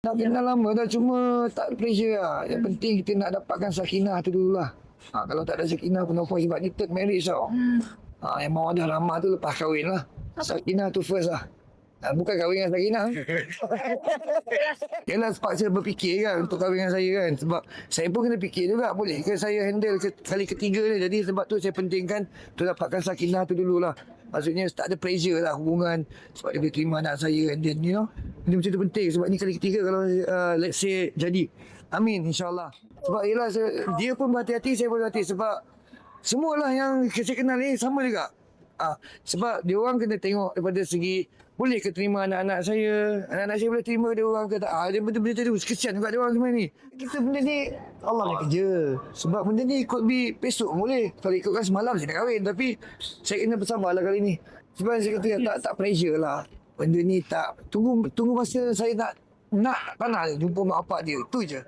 Nak kenal lama dah, cuma tak pressure lah. Yang penting kita nak dapatkan sakinah tu dululah. Kalau tak ada sakinah pun apa, sebab ni third marriage tau. Yang mau ada ramah tu lepas kahwin lah. Sakinah tu first lah. Bukan kahwin dengan Sakinah. Yalah, sebab saya berfikir kan untuk kahwin dengan saya kan. Sebab saya pun kena fikir juga, boleh ke saya handle kali ketiga ni. Jadi sebab tu saya pentingkan tu dapatkan Sakinah tu dululah. Maksudnya tak ada pressure lah hubungan. Sebab dia boleh terima anak saya. And then you know, ini macam tu penting. Sebab ni kali ketiga kalau let's say jadi. Amin, insyaAllah. Sebab yelah, dia pun berhati-hati, saya pun berhati. Sebab semualah yang saya kenal ni sama juga. Sebab dia orang kena tengok daripada segi boleh ke terima anak-anak saya, anak-anak saya boleh terima dia orang ke tak. Dia benda-benda tu kesian juga dia orang semua ni. Kita benda ni Allah nak kerja. Sebab benda ni could be besok boleh. Kalau ikutkan semalam saya nak kahwin, tapi saya kena bersabarlah kali ni. Sebab saya kata tak pressure lah. Benda ni tak tunggu masa saya nak tak nak jumpa mak bapak dia. Tu je.